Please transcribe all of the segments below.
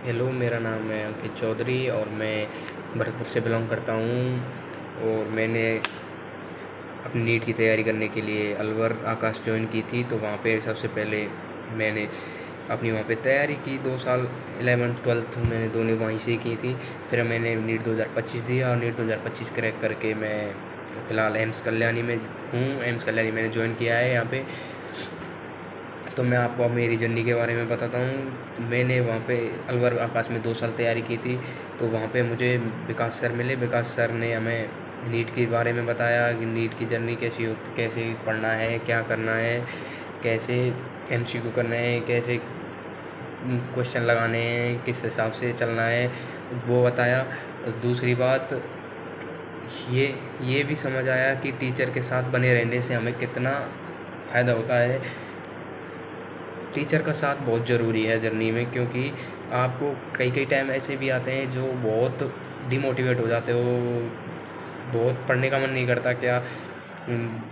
Hello, मेरा नाम है अंकित चौधरी और मैं भरतपुर से बिलॉन्ग करता हूँ। और मैंने अपनी नीट की तैयारी करने के लिए अलवर आकाश जॉइन की थी। तो वहाँ पे सबसे पहले मैंने अपनी वहाँ पे तैयारी की 2 साल। 11th-12th मैंने दोनों वहीं से की थी। फिर मैंने नीट 2025 दिया और नीट 2025 क्रैक करके मैं फ़िलहाल एम्स कल्याणी में हूँ। एम्स कल्याणी मैंने जॉइन किया है यहाँ पे। तो मैं आपको अब मेरी जर्नी के बारे में बताता हूँ। मैंने वहाँ पे अलवर आकाश में 2 साल तैयारी की थी। तो वहाँ पे मुझे विकास सर मिले। विकास सर ने हमें नीट के बारे में बताया कि नीट की जर्नी कैसे पढ़ना है, क्या करना है, कैसे एमसीक्यू करना है, कैसे क्वेश्चन लगाने हैं, किस हिसाब से चलना है, वो बताया। और दूसरी बात ये ये भी समझ आया कि टीचर के साथ बने रहने से हमें कितना फ़ायदा होता है। टीचर का साथ बहुत ज़रूरी है जर्नी में, क्योंकि आपको कई टाइम ऐसे भी आते हैं जो बहुत डिमोटिवेट हो जाते हो, बहुत पढ़ने का मन नहीं करता, क्या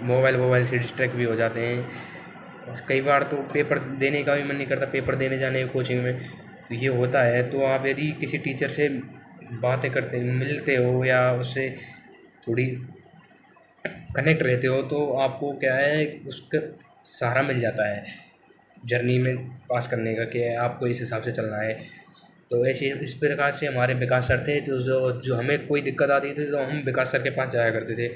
मोबाइल से डिस्ट्रैक्ट भी हो जाते हैं। और कई बार तो पेपर देने का भी मन नहीं करता, पेपर देने जाने कोचिंग में। तो ये होता है। तो आप यदि किसी टीचर से बातें करते मिलते हो या उससे थोड़ी कनेक्ट रहते हो तो आपको क्या है, उसका सहारा मिल जाता है जर्नी में पास करने का, कि आपको इस हिसाब से चलना है। तो ऐसे इस प्रकार से हमारे विकास सर थे। तो जो हमें कोई दिक्कत आती थी तो हम विकास सर के पास जाया करते थे।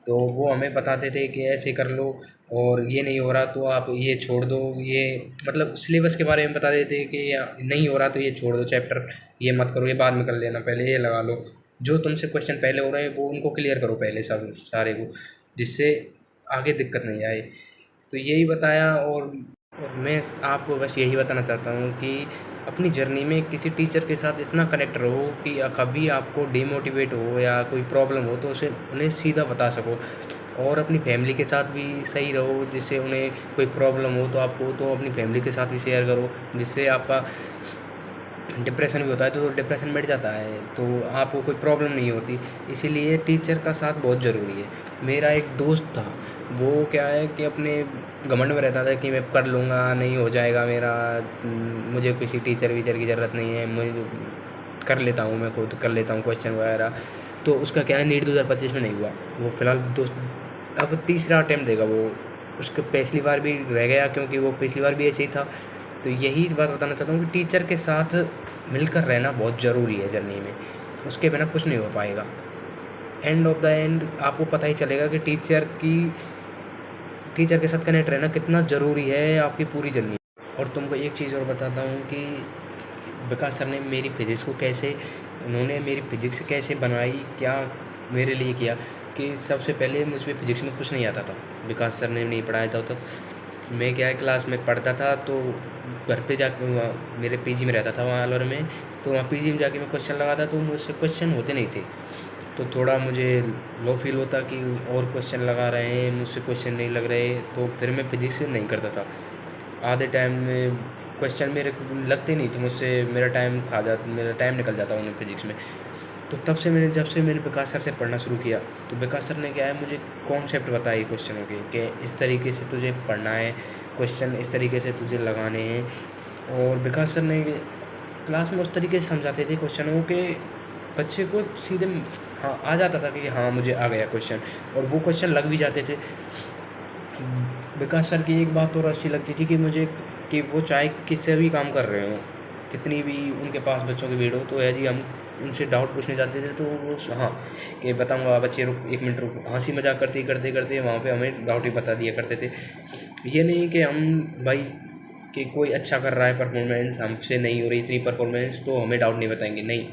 तो वो हमें बताते थे कि ऐसे कर लो, और ये नहीं हो रहा तो आप ये छोड़ दो। ये मतलब सिलेबस के बारे में बता देते कि नहीं हो रहा तो ये छोड़ दो चैप्टर, ये मत करो, ये बाद में कर लेना, पहले ये लगा लो। जो तुमसे क्वेश्चन पहले हो रहे हैं वो उनको क्लियर करो पहले, सब सारे को, जिससे आगे दिक्कत नहीं आए। तो यही बताया। और मैं आपको बस यही बताना चाहता हूँ कि अपनी जर्नी में किसी टीचर के साथ इतना कनेक्ट रहो कि कभी आपको डिमोटिवेट हो या कोई प्रॉब्लम हो तो उसे उन्हें सीधा बता सको। और अपनी फैमिली के साथ भी सही रहो, जिससे उन्हें कोई प्रॉब्लम हो तो आपको तो अपनी फैमिली के साथ भी शेयर करो, जिससे आपका डिप्रेशन भी होता है तो डिप्रेशन मिट जाता है, तो आपको कोई प्रॉब्लम नहीं होती। इसीलिए टीचर का साथ बहुत ज़रूरी है। मेरा एक दोस्त था, वो क्या है कि अपने घमंड में रहता था कि मैं कर लूँगा, नहीं हो जाएगा मेरा, मुझे किसी टीचर वीचर की ज़रूरत नहीं है, मुझे कर लेता हूँ, मैं खुद कर लेता हूँ क्वेश्चन वगैरह। तो उसका क्या है, नीट 2025 में नहीं हुआ। वो फ़िलहाल अब तीसरा अटेम्प्ट देगा वो। उसका पिछली बार भी रह गया क्योंकि वो पिछली बार भी ऐसे ही था। तो यही बात बताना चाहता हूँ कि टीचर के साथ मिलकर रहना बहुत ज़रूरी है जर्नी में। उसके बिना कुछ नहीं हो पाएगा। एंड ऑफ द एंड आपको पता ही चलेगा कि टीचर के साथ कनेक्ट रहना कितना ज़रूरी है आपकी पूरी जर्नी। और तुमको एक चीज़ और बताता हूँ कि विकास सर ने मेरी फिज़िक्स को कैसे उन्होंने मेरी फिज़िक्स कैसे बनाई, क्या मेरे लिए किया। कि सबसे पहले मुझमें फिज़िक्स में कुछ नहीं आता था, विकास सर ने नहीं पढ़ाया था। तब मैं क्या है, क्लास में पढ़ता था तो घर पे जाके वहाँ मेरे पीजी में रहता था वहाँ अलवर में। तो वहाँ पीजी में जाके मैं क्वेश्चन लगाता तो मुझसे क्वेश्चन होते नहीं थे। तो थोड़ा मुझे लो फील होता कि और क्वेश्चन लगा रहे हैं, मुझसे क्वेश्चन नहीं लग रहे। तो फिर मैं फिज़िक्स नहीं करता था। आधे टाइम में क्वेश्चन मेरे को लगते नहीं थे मुझसे, मेरा टाइम निकल जाता उन्हें फिज़िक्स में। तो जब से मैंने विकास सर से पढ़ना शुरू किया, तो विकास सर ने क्या है मुझे कॉन्सेप्ट बताए क्वेश्चनों के, कि इस तरीके से तुझे पढ़ना है, क्वेश्चन इस तरीके से तुझे लगाने हैं। और विकास सर ने क्लास में उस तरीके से समझाते थे क्वेश्चनों के, बच्चे को सीधे हाँ आ जाता था कि हाँ मुझे आ गया क्वेश्चन, और वो क्वेश्चन लग भी जाते थे। विकास सर की एक बात और अच्छी लगती थी कि मुझे, कि वो चाहे किससे भी काम कर रहे हों, कितनी भी उनके पास बच्चों की भीड़ हो, तो यदि हम उनसे डाउट पूछने जाते थे तो वो हाँ कि बताऊंगा, बच्चे रुक, 1 मिनट रुक, हंसी मजाक करते करते वहाँ पे हमें डाउट ही बता दिया करते थे। ये नहीं कि हम भाई कि कोई अच्छा कर रहा है परफॉर्मेंस, हमसे नहीं हो रही इतनी परफॉर्मेंस तो हमें डाउट नहीं बताएंगे, नहीं।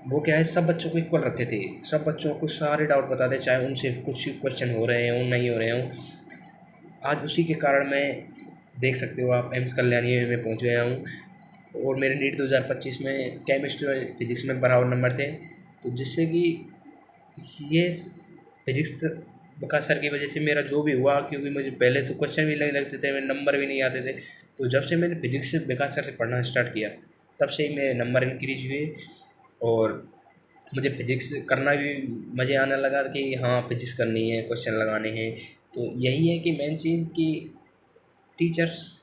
वो क्या है, सब बच्चों को इक्वल रखते थे, सब बच्चों को सारे डाउट बताते, चाहे उनसे कुछ क्वेश्चन हो रहे हों नहीं हो रहे हों। आज उसी के कारण मैं, देख सकते हो आप, एम्स कल्याणी में पहुंच गया हूँ। और मेरे नीट 2025 में केमिस्ट्री और फिज़िक्स में बराबर नंबर थे। तो जिससे कि ये फिज़िक्स विकास सर की वजह से मेरा जो भी हुआ, क्योंकि मुझे पहले तो क्वेश्चन भी नहीं लगते थे, मेरे नंबर भी नहीं आते थे। तो जब से मैंने फिज़िक्स विकास सर से पढ़ना स्टार्ट किया, तब से ही मेरे नंबर इंक्रीज हुए। और मुझे फिज़िक्स करना भी मज़े आने लगा कि हाँ फिज़िक्स करनी है, क्वेश्चन लगाने हैं। तो यही है कि मेन चीज़ कि टीचर्स